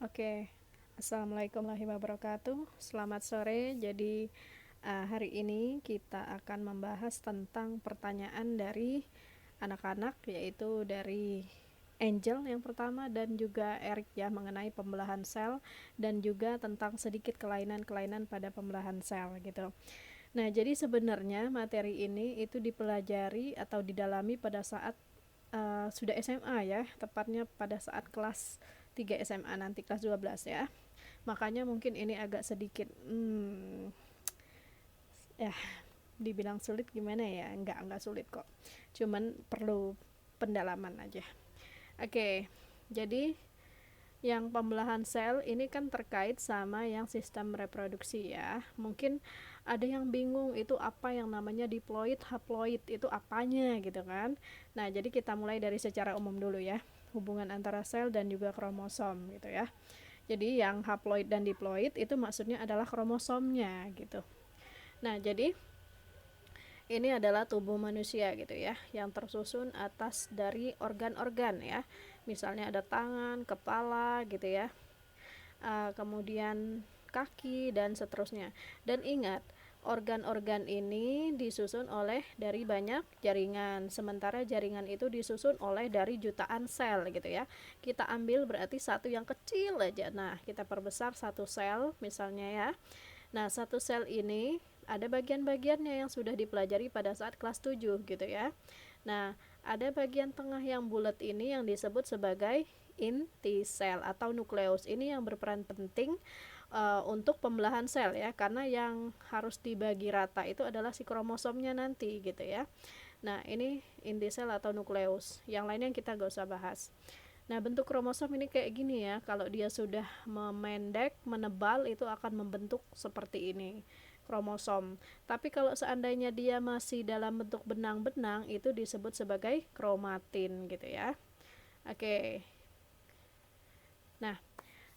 Oke, Assalamualaikum warahmatullahi wabarakatuh. Selamat sore. Jadi hari ini kita akan membahas tentang pertanyaan dari anak-anak, yaitu dari Angel yang pertama dan juga Eric ya, mengenai pembelahan sel dan juga tentang sedikit kelainan-kelainan pada pembelahan sel gitu. Nah, jadi sebenarnya materi ini itu dipelajari atau didalami pada saat sudah SMA ya, tepatnya pada saat kelas 3 SMA, nanti kelas 12 ya. Makanya mungkin ini agak sedikit ya, dibilang sulit gimana ya, enggak sulit kok, cuman perlu pendalaman aja. Oke, jadi yang pembelahan sel ini kan terkait sama yang sistem reproduksi ya. Mungkin ada yang bingung itu apa yang namanya diploid, haploid itu apanya gitu kan. Nah, jadi kita mulai dari secara umum dulu ya. Hubungan antara sel dan juga kromosom gitu ya. Jadi yang haploid dan diploid itu maksudnya adalah kromosomnya gitu. Nah, jadi ini adalah tubuh manusia gitu ya, yang tersusun atas dari organ-organ ya. Misalnya ada tangan, kepala gitu ya, kemudian kaki dan seterusnya. Dan ingat, organ-organ ini disusun oleh dari banyak jaringan, sementara jaringan itu disusun oleh dari jutaan sel gitu ya. Kita ambil berarti satu yang kecil aja, nah kita perbesar satu sel misalnya ya. Nah, satu sel ini ada bagian-bagiannya yang sudah dipelajari pada saat kelas 7 gitu ya. Nah, ada bagian tengah yang bulat ini yang disebut sebagai inti sel atau nukleus. Ini yang berperan penting untuk pembelahan sel ya, karena yang harus dibagi rata itu adalah si kromosomnya nanti gitu ya. Nah, ini inti sel atau nukleus. Yang lainnya kita gak usah bahas. Nah, bentuk kromosom ini kayak gini ya. Kalau dia sudah memendek, menebal, itu akan membentuk seperti ini kromosom. Tapi kalau seandainya dia masih dalam bentuk benang-benang, itu disebut sebagai kromatin gitu ya. Oke. Nah,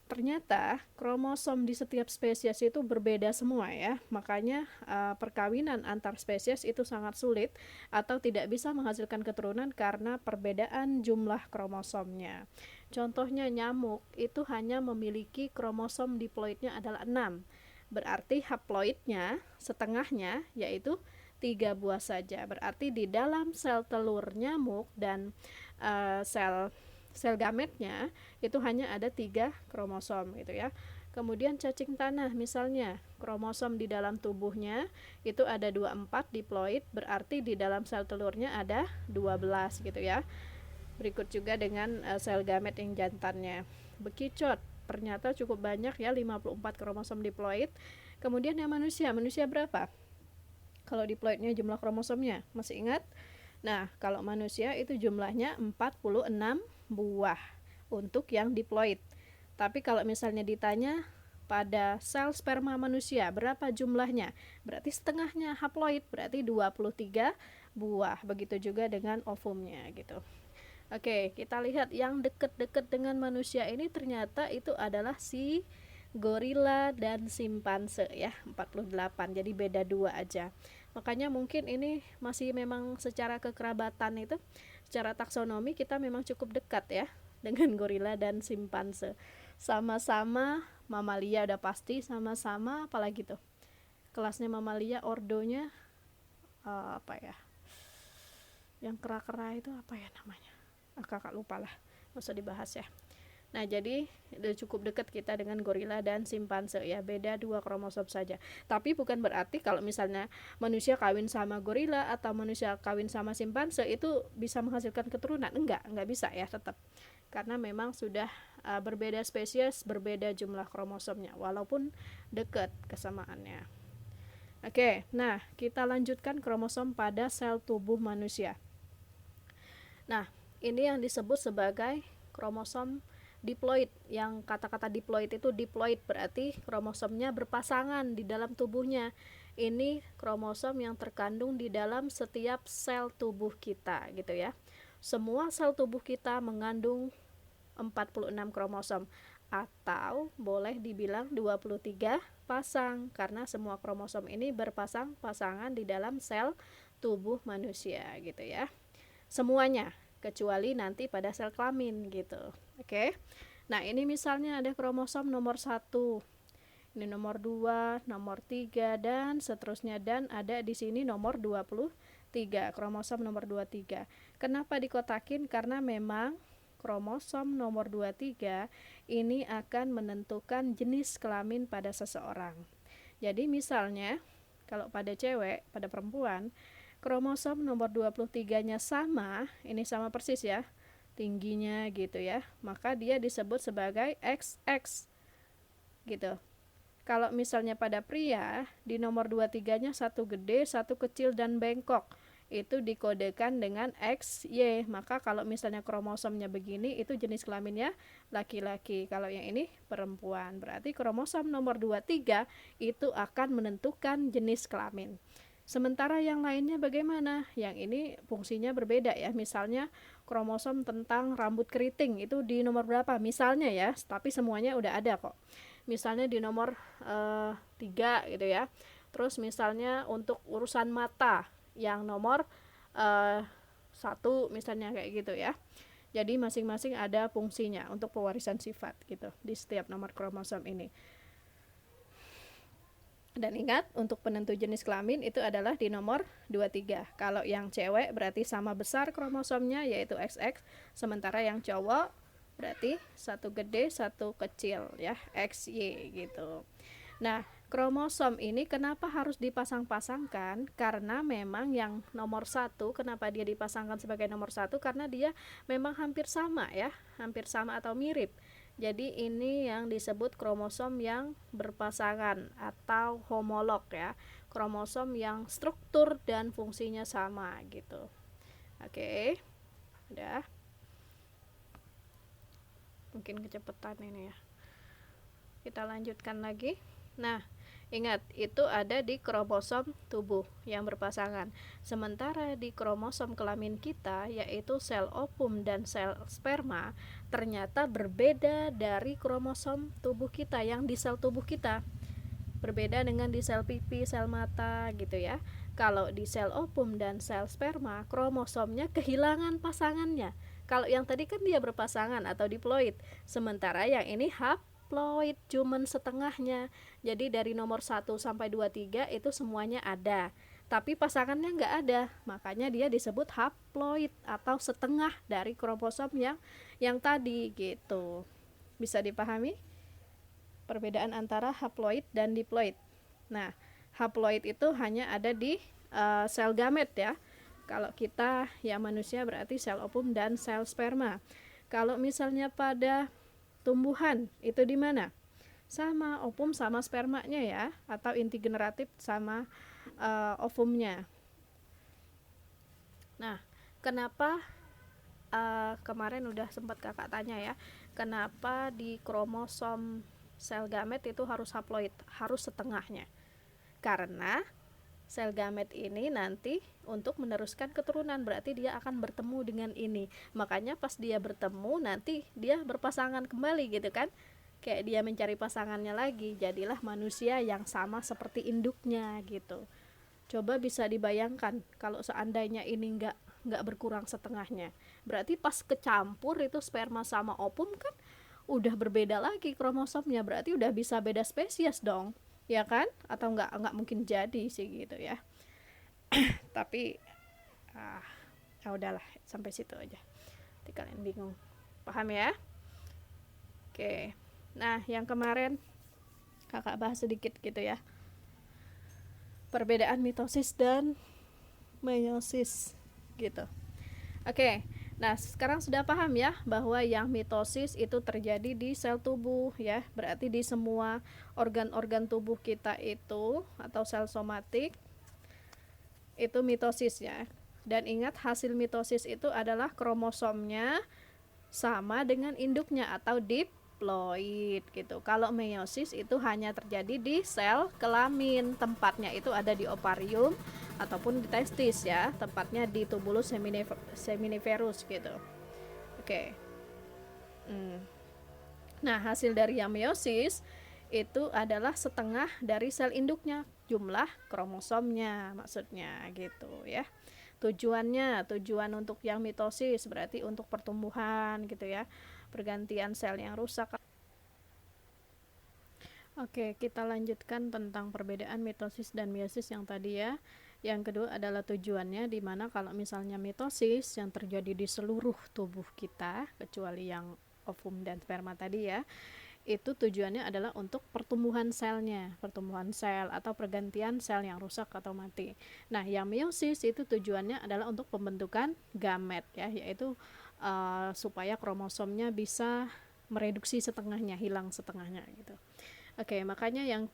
ternyata kromosom di setiap spesies itu berbeda semua ya. Makanya perkawinan antar spesies itu sangat sulit atau tidak bisa menghasilkan keturunan karena perbedaan jumlah kromosomnya. Contohnya nyamuk itu hanya memiliki kromosom diploidnya adalah 6. Berarti haploidnya setengahnya, yaitu 3 buah saja. Berarti di dalam sel telur nyamuk dan sel gametnya itu hanya ada 3 kromosom gitu ya. Kemudian cacing tanah misalnya, kromosom di dalam tubuhnya itu ada 24 diploid, berarti di dalam sel telurnya ada 12 gitu ya. Berikut juga dengan sel gamet yang jantannya. Bekicot ternyata cukup banyak ya, 54 kromosom diploid. Kemudian yang manusia berapa? Kalau diploidnya jumlah kromosomnya, masih ingat? Nah, kalau manusia itu jumlahnya 46 buah untuk yang diploid. Tapi kalau misalnya ditanya pada sel sperma manusia berapa jumlahnya? Berarti setengahnya haploid, berarti 23 buah. Begitu juga dengan ovumnya gitu. Oke, kita lihat yang deket-deket dengan manusia ini ternyata itu adalah si gorila dan simpanse ya, 48. Jadi beda 2 aja. Makanya mungkin ini masih memang secara kekerabatan itu, secara taksonomi kita memang cukup dekat ya dengan gorila dan simpanse. Sama-sama mamalia udah pasti, sama-sama apalagi tuh. Kelasnya mamalia, ordonya apa ya? Yang kera-kera itu apa ya namanya? Kakak lupa lah, nggak usah dibahas ya. Nah, jadi udah cukup dekat kita dengan gorila dan simpanse ya, beda 2 kromosom saja. Tapi bukan berarti kalau misalnya manusia kawin sama gorila atau manusia kawin sama simpanse itu bisa menghasilkan keturunan. Enggak bisa ya tetap. Karena memang sudah berbeda spesies, berbeda jumlah kromosomnya walaupun dekat kesamaannya. Oke, nah kita lanjutkan kromosom pada sel tubuh manusia. Nah, ini yang disebut sebagai kromosom diploid. Yang kata-kata diploid itu diploid berarti kromosomnya berpasangan di dalam tubuhnya. Ini kromosom yang terkandung di dalam setiap sel tubuh kita gitu ya. Semua sel tubuh kita mengandung 46 kromosom atau boleh dibilang 23 pasang karena semua kromosom ini berpasang-pasangan di dalam sel tubuh manusia gitu ya. Semuanya kecuali nanti pada sel kelamin gitu. Oke. Nah, ini misalnya ada kromosom nomor 1, ini nomor 2, nomor 3 dan seterusnya, dan ada di sini nomor 23, kromosom nomor 23. Kenapa dikotakin? Karena memang kromosom nomor 23 ini akan menentukan jenis kelamin pada seseorang. Jadi misalnya kalau pada cewek, pada perempuan, kromosom nomor 23-nya sama, ini sama persis ya, tingginya gitu ya, maka dia disebut sebagai XX gitu. Kalau misalnya pada pria, di nomor 23-nya satu gede, satu kecil dan bengkok, itu dikodekan dengan XY. Maka kalau misalnya kromosomnya begini, itu jenis kelaminnya laki-laki. Kalau yang ini perempuan. Berarti kromosom nomor 23 itu akan menentukan jenis kelamin. Sementara yang lainnya bagaimana? Yang ini fungsinya berbeda ya. Misalnya kromosom tentang rambut keriting itu di nomor berapa? Misalnya ya, tapi semuanya udah ada kok. Misalnya di nomor 3 gitu ya. Terus misalnya untuk urusan mata yang nomor 1 misalnya kayak gitu ya. Jadi masing-masing ada fungsinya untuk pewarisan sifat gitu di setiap nomor kromosom ini. Dan ingat, untuk penentu jenis kelamin itu adalah di nomor 23. Kalau yang cewek berarti sama besar kromosomnya yaitu XX, sementara yang cowok berarti satu gede, satu kecil ya, XY gitu. Nah, kromosom ini kenapa harus dipasang-pasangkan? Karena memang yang nomor 1, kenapa dia dipasangkan sebagai nomor 1? Karena dia memang hampir sama ya, hampir sama atau mirip. Jadi ini yang disebut kromosom yang berpasangan atau homolog ya, kromosom yang struktur dan fungsinya sama gitu. Oke, udah. Mungkin kecepatan ini ya. Kita lanjutkan lagi. Nah, ingat, itu ada di kromosom tubuh yang berpasangan. Sementara di kromosom kelamin kita, yaitu sel ovum dan sel sperma, ternyata berbeda dari kromosom tubuh kita yang di sel tubuh kita. Berbeda dengan di sel pipi, sel mata gitu ya. Kalau di sel ovum dan sel sperma, kromosomnya kehilangan pasangannya. Kalau yang tadi kan dia berpasangan atau diploid, sementara yang ini haploid, cuman setengahnya. Jadi dari nomor 1 sampai 23 itu semuanya ada, tapi pasangannya nggak ada, makanya dia disebut haploid atau setengah dari kromosom yang tadi gitu. Bisa dipahami perbedaan antara haploid dan diploid? Nah, haploid itu hanya ada di sel gamet ya. Kalau kita ya manusia berarti sel ovum dan sel sperma. Kalau misalnya pada tumbuhan itu di mana? Sama ovum sama spermanya ya, atau inti generatif sama ovumnya. Nah, kenapa kemarin udah sempat kakak tanya ya, kenapa di kromosom sel gamet itu harus haploid, harus setengahnya? Karena sel gamet ini nanti untuk meneruskan keturunan, berarti dia akan bertemu dengan ini. Makanya pas dia bertemu nanti dia berpasangan kembali gitu kan, kayak dia mencari pasangannya lagi, jadilah manusia yang sama seperti induknya gitu. Coba bisa dibayangkan kalau seandainya ini nggak berkurang setengahnya, berarti pas kecampur itu sperma sama ovum kan udah berbeda lagi kromosomnya, berarti udah bisa beda spesies dong, ya kan? Atau nggak mungkin jadi sih gitu ya. Tapi ya udahlah, sampai situ aja. Nanti kalian bingung, paham ya? Oke. Nah, yang kemarin kakak bahas sedikit gitu ya, perbedaan mitosis dan meiosis gitu. Oke. Nah, sekarang sudah paham ya bahwa yang mitosis itu terjadi di sel tubuh ya. Berarti di semua organ-organ tubuh kita itu atau sel somatik itu mitosis ya. Dan ingat, hasil mitosis itu adalah kromosomnya sama dengan induknya atau diploid gitu. Kalau meiosis itu hanya terjadi di sel kelamin, tempatnya itu ada di ovarium ataupun di testis ya, tempatnya di tubulus seminiferus gitu. Oke. Nah, hasil dari yang meiosis itu adalah setengah dari sel induknya, jumlah kromosomnya maksudnya gitu ya. Tujuan untuk yang mitosis berarti untuk pertumbuhan gitu ya, pergantian sel yang rusak. Oke, kita lanjutkan tentang perbedaan mitosis dan meiosis yang tadi ya. Yang kedua adalah tujuannya, di mana kalau misalnya mitosis yang terjadi di seluruh tubuh kita, kecuali yang ovum dan sperma tadi ya, itu tujuannya adalah untuk pertumbuhan selnya, pertumbuhan sel atau pergantian sel yang rusak atau mati. Nah, yang meiosis itu tujuannya adalah untuk pembentukan gamet ya, yaitu supaya kromosomnya bisa mereduksi setengahnya, hilang setengahnya gitu. Oke, makanya yang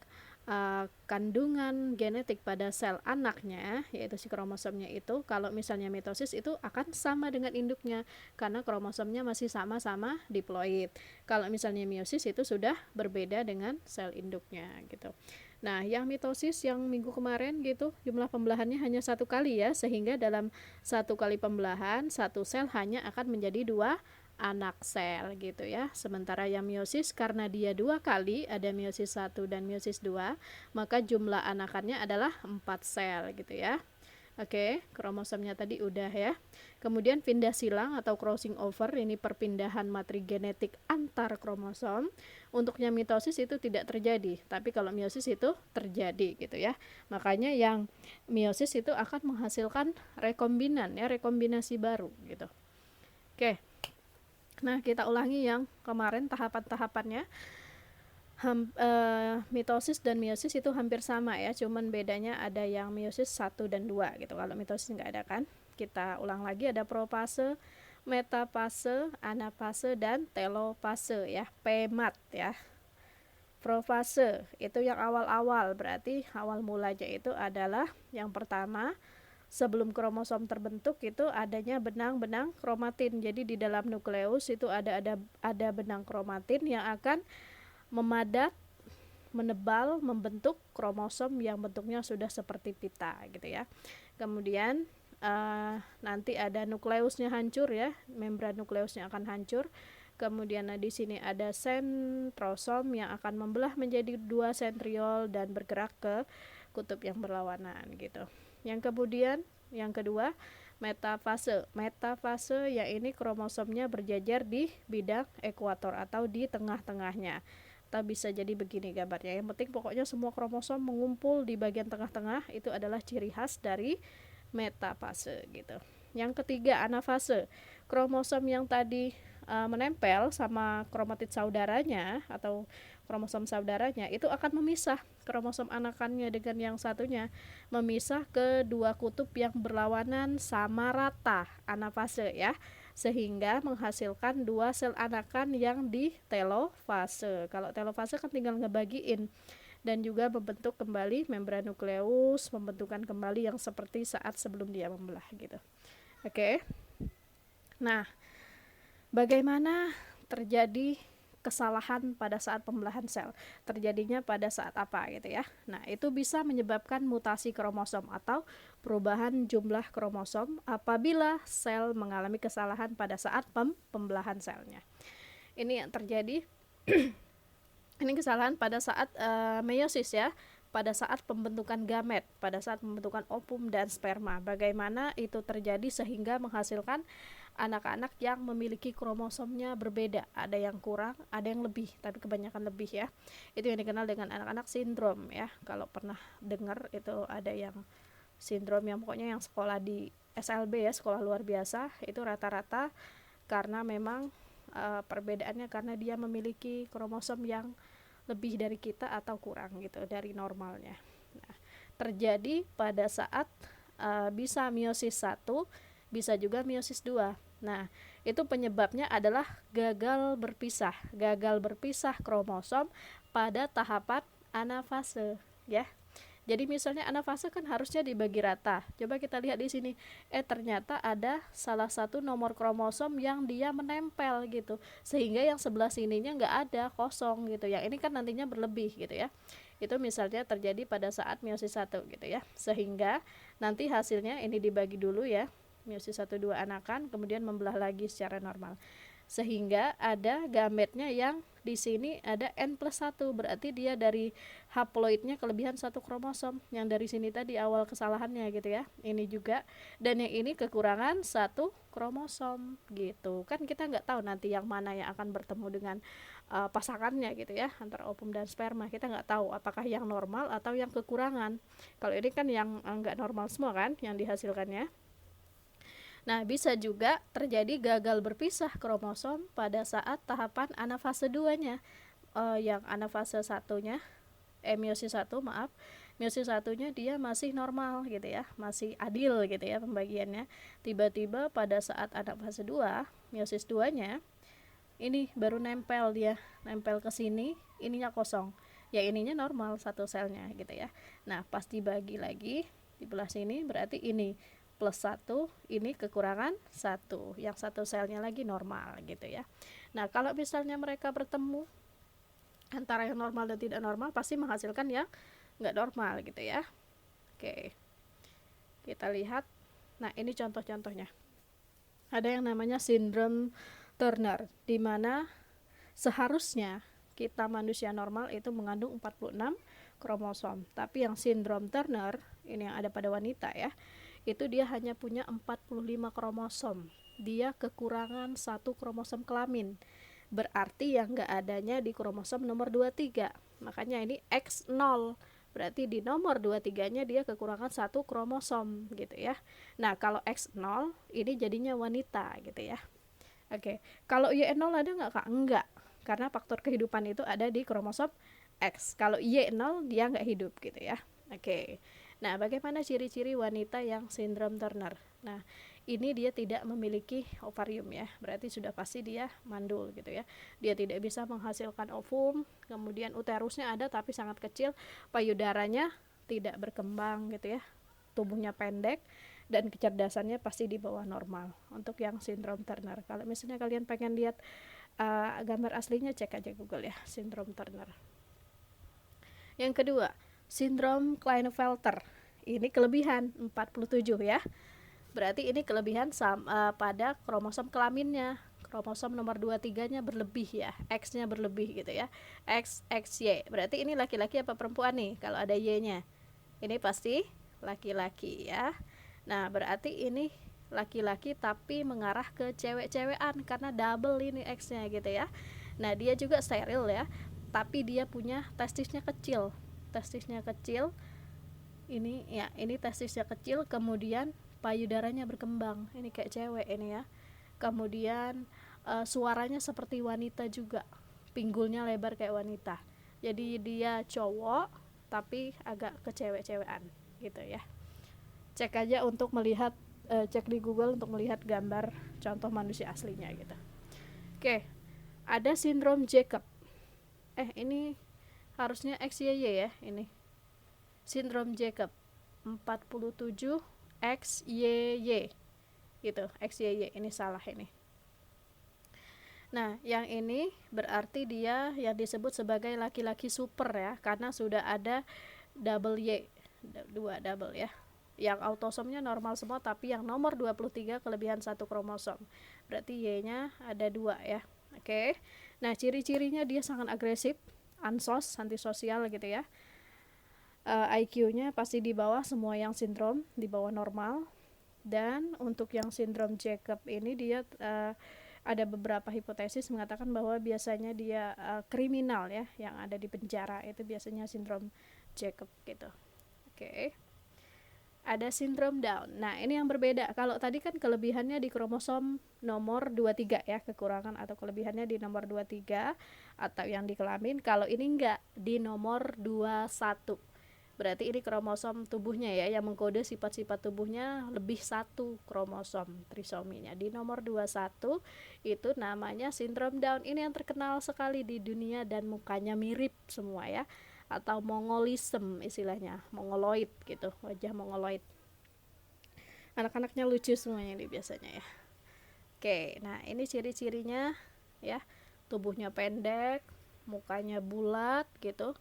kandungan genetik pada sel anaknya, yaitu si kromosomnya itu, kalau misalnya mitosis itu akan sama dengan induknya, karena kromosomnya masih sama-sama diploid. Kalau misalnya meiosis itu sudah berbeda dengan sel induknya gitu. Nah, yang mitosis yang minggu kemarin gitu, jumlah pembelahannya hanya 1 kali ya, sehingga dalam 1 kali pembelahan, 1 sel hanya akan menjadi 2 anak sel gitu ya. Sementara yang meiosis karena dia 2 kali, ada meiosis 1 dan meiosis 2, maka jumlah anakannya adalah 4 sel gitu ya. Oke, kromosomnya tadi udah ya. Kemudian pindah silang atau crossing over, ini perpindahan materi genetik antar kromosom. Untuknya mitosis itu tidak terjadi, tapi kalau meiosis itu terjadi gitu ya. Makanya yang meiosis itu akan menghasilkan rekombinan ya, rekombinasi baru gitu. Oke. Nah, kita ulangi yang kemarin tahapan-tahapannya. Mitosis dan meiosis itu hampir sama ya, cuman bedanya ada yang meiosis 1 dan 2 gitu. Kalau mitosis nggak ada kan. Kita ulang lagi, ada profase, metafase, anafase, dan telofase ya, PMAT ya. Profase itu yang awal-awal, berarti awal mulanya itu adalah yang pertama, sebelum kromosom terbentuk itu adanya benang-benang kromatin. Jadi di dalam nukleus itu ada benang kromatin yang akan memadat, menebal, membentuk kromosom yang bentuknya sudah seperti pita gitu ya. Kemudian nanti ada nukleusnya hancur ya, membran nukleusnya akan hancur. Kemudian di sini ada sentrosom yang akan membelah menjadi 2 sentriol dan bergerak ke kutub yang berlawanan gitu. Yang kedua, metafase. Metafase ya, ini kromosomnya berjajar di bidang ekuator atau di tengah-tengahnya. Atau bisa jadi begini gambarnya. Yang penting pokoknya semua kromosom mengumpul di bagian tengah-tengah, itu adalah ciri khas dari metafase gitu. Yang ketiga, anafase. Kromosom yang tadi menempel sama kromatid saudaranya atau kromosom saudaranya itu akan memisah kromosom anakannya dengan yang satunya, memisah ke 2 kutub yang berlawanan sama rata, anafase ya, sehingga menghasilkan 2 sel anakan yang di telofase. Kalau telofase kan tinggal ngebagiin dan juga membentuk kembali membran nukleus, membentukkan kembali yang seperti saat sebelum dia membelah gitu. Oke. Nah, bagaimana terjadi kesalahan pada saat pembelahan sel? Terjadinya pada saat apa gitu ya. Nah, itu bisa menyebabkan mutasi kromosom atau perubahan jumlah kromosom apabila sel mengalami kesalahan pada saat pembelahan selnya. Ini yang terjadi ini kesalahan pada saat meiosis ya, pada saat pembentukan gamet, pada saat pembentukan ovum dan sperma. Bagaimana itu terjadi sehingga menghasilkan anak-anak yang memiliki kromosomnya berbeda, ada yang kurang, ada yang lebih, tapi kebanyakan lebih ya. Itu yang dikenal dengan anak-anak sindrom ya. Kalau pernah dengar itu ada yang sindrom yang pokoknya yang sekolah di SLB ya, sekolah luar biasa, itu rata-rata karena memang perbedaannya karena dia memiliki kromosom yang lebih dari kita atau kurang gitu dari normalnya. Nah, terjadi pada saat bisa meiosis 1, bisa juga meiosis 2. Nah, itu penyebabnya adalah gagal berpisah kromosom pada tahapan anafase ya. Jadi misalnya anafase kan harusnya dibagi rata. Coba kita lihat di sini. Ternyata ada salah satu nomor kromosom yang dia menempel gitu. Sehingga yang sebelah sininya nggak ada, kosong gitu. Yang ini kan nantinya berlebih gitu ya. Itu misalnya terjadi pada saat meiosis 1 gitu ya. Sehingga nanti hasilnya ini dibagi dulu ya. Meiosis 1 2 anakan, kemudian membelah lagi secara normal. sehingga ada gametnya yang di sini ada N+1, berarti dia dari haploidnya kelebihan satu kromosom, yang dari sini tadi awal kesalahannya gitu ya. Ini juga, dan yang ini kekurangan satu kromosom gitu kan. Kita nggak tahu nanti yang mana yang akan bertemu dengan pasangannya gitu ya, antara ovum dan sperma. Kita nggak tahu apakah yang normal atau yang kekurangan. Kalau ini kan yang nggak normal semua kan yang dihasilkannya. Nah, bisa juga terjadi gagal berpisah kromosom pada saat tahapan anafase 2-nya. Yang anafase 1-nya, meiosis 1, maaf. Meiosis 1-nya dia masih normal gitu ya, masih adil gitu ya pembagiannya. Tiba-tiba pada saat anafase 2, meiosis 2-nya ini baru nempel ke sini, ininya kosong. Ya ininya normal satu selnya gitu ya. Nah, pas dibagi lagi di belah sini berarti ini +1, ini kekurangan 1, yang satu selnya lagi normal gitu ya. Nah, kalau misalnya mereka bertemu antara yang normal dan tidak normal, pasti menghasilkan yang nggak normal gitu ya. Oke, kita lihat. Nah, ini contoh-contohnya. Ada yang namanya sindrom Turner, di mana seharusnya kita manusia normal itu mengandung 46 kromosom, tapi yang sindrom Turner ini yang ada pada wanita ya, itu dia hanya punya 45 kromosom. Dia kekurangan satu kromosom kelamin. Berarti yang nggak adanya di kromosom nomor 23. Makanya ini X0. Berarti di nomor 23-nya dia kekurangan satu kromosom gitu ya. Nah, kalau X0 ini jadinya wanita gitu ya. Oke. Kalau Y0 ada nggak, Kak? Enggak. Karena faktor kehidupan itu ada di kromosom X. Kalau Y0 dia nggak hidup gitu ya. Oke. Nah, bagaimana ciri-ciri wanita yang sindrom Turner? Nah, ini dia tidak memiliki ovarium ya, berarti sudah pasti dia mandul gitu ya. Dia tidak bisa menghasilkan ovum, kemudian uterusnya ada tapi sangat kecil, payudaranya tidak berkembang gitu ya, tubuhnya pendek, dan kecerdasannya pasti di bawah normal untuk yang sindrom Turner. Kalau misalnya kalian pengen lihat gambar aslinya, cek aja Google ya, sindrom Turner. Yang kedua, sindrom Klinefelter. Ini kelebihan 47 ya. Berarti ini kelebihan pada kromosom kelaminnya. Kromosom nomor 23-nya berlebih ya, X-nya berlebih gitu ya. XY. Berarti ini laki-laki apa perempuan nih kalau ada Y-nya? Ini pasti laki-laki ya. Nah, berarti ini laki-laki tapi mengarah ke cewek-cewekan karena double ini X-nya gitu ya. Nah, dia juga steril ya, tapi dia punya testisnya kecil. Ini ya, ini testisnya kecil, kemudian payudaranya berkembang, ini kayak cewek ini ya. Kemudian suaranya seperti wanita juga, pinggulnya lebar kayak wanita. Jadi dia cowok tapi agak kecewek-cewekan gitu ya. Cek aja untuk melihat, cek di Google untuk melihat gambar contoh manusia aslinya gitu. Oke, ada sindrom Jacob. Ini harusnya XYY ya, ini sindrom Jacob 47 XYY gitu, XYY ini salah ini. Nah, yang ini berarti dia yang disebut sebagai laki-laki super ya, karena sudah ada double Y, dua double ya. Yang autosomnya normal semua, tapi yang nomor 23 kelebihan satu kromosom. Berarti Y-nya ada 2 ya. Oke. Nah, ciri-cirinya dia sangat agresif, antisosial gitu ya. IQ-nya pasti di bawah semua yang sindrom, di bawah normal. Dan untuk yang sindrom Jacob ini dia ada beberapa hipotesis mengatakan bahwa biasanya dia kriminal ya, yang ada di penjara itu biasanya sindrom Jacob gitu. Oke. Ada sindrom Down. Nah, ini yang berbeda. Kalau tadi kan kelebihannya di kromosom nomor 23 ya, kekurangan atau kelebihannya di nomor 23 atau yang di kelamin. Kalau ini enggak, di nomor 21. Berarti ini kromosom tubuhnya ya, yang mengkode sifat-sifat tubuhnya lebih satu kromosom trisominya. Di nomor 21 itu namanya sindrom Down. Ini yang terkenal sekali di dunia dan mukanya mirip semua ya, atau mongolism istilahnya, mongoloid gitu, wajah mongoloid. Anak-anaknya lucu semuanya ini biasanya ya. Oke, nah ini ciri-cirinya ya, tubuhnya pendek, mukanya bulat gitu,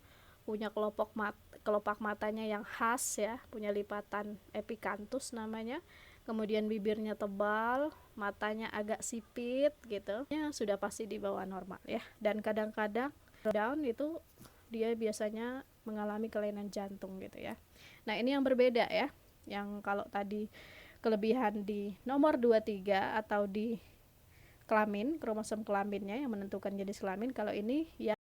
punya kelopak matanya yang khas ya, punya lipatan epikanthus namanya, kemudian bibirnya tebal, matanya agak sipit gitu, ya sudah pasti di bawah normal ya. Dan kadang-kadang down itu dia biasanya mengalami kelainan jantung gitu ya. Nah, ini yang berbeda ya. Yang kalau tadi kelebihan di nomor 23 atau di kelamin, kromosom kelaminnya yang menentukan jenis kelamin, kalau ini ya